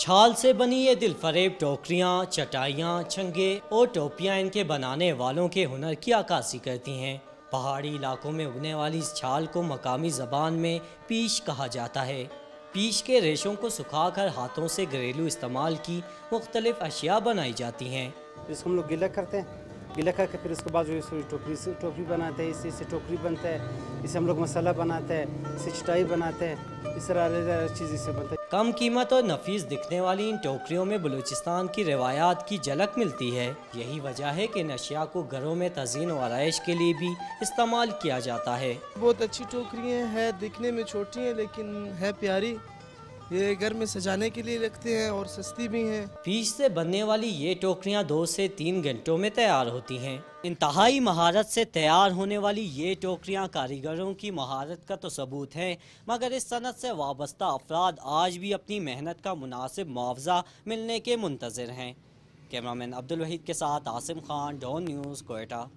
چھال سے بنی یہ دل فریب ٹوکریاں، چٹائیاں، چھنگے اور ٹوپیاں ان کے بنانے والوں کے ہنر کی عکاسی کرتی ہیں۔ پہاڑی علاقوں میں اگنے والی اس چھال کو مقامی زبان میں پیش کہا جاتا ہے۔ پیش کے ریشوں کو سکھا کر ہاتھوں سے گھریلو استعمال کی مختلف اشیاء بنائی جاتی ہیں۔ اس کو ہم لوگ گیلا کرتے ہیں، گیلا کر کے پھر اس کے بعد جو ہے ٹوکری بناتے ہیں، اس سے ٹوکری بنتا ہے، اس سے ہم لوگ مسالہ بناتے ہیں، اس سے چٹائی بناتے ہیں، اس طرح الگ چیز اس سے بنتا ہے۔ کم قیمت اور نفیس دکھنے والی ان ٹوکریوں میں بلوچستان کی روایات کی جھلک ملتی ہے۔ یہی وجہ ہے کہ ان اشیاء کو گھروں میں تزئین و آرائش کے لیے بھی استعمال کیا جاتا ہے۔ بہت اچھی ٹوکریاں ہیں، دکھنے میں چھوٹی ہیں لیکن ہے پیاری۔ یہ گھر میں سجانے کے لیے رکھتے ہیں اور سستی بھی ہیں۔ پیش سے بننے والی یہ ٹوکریاں 2 سے 3 گھنٹوں میں تیار ہوتی ہیں۔ انتہائی مہارت سے تیار ہونے والی یہ ٹوکریاں کاریگروں کی مہارت کا تو ثبوت ہیں، مگر اس صنعت سے وابستہ افراد آج بھی اپنی محنت کا مناسب معاوضہ ملنے کے منتظر ہیں۔ کیمرامین عبدالوحید کے ساتھ عاصم خان، ڈون نیوز، کوئٹہ۔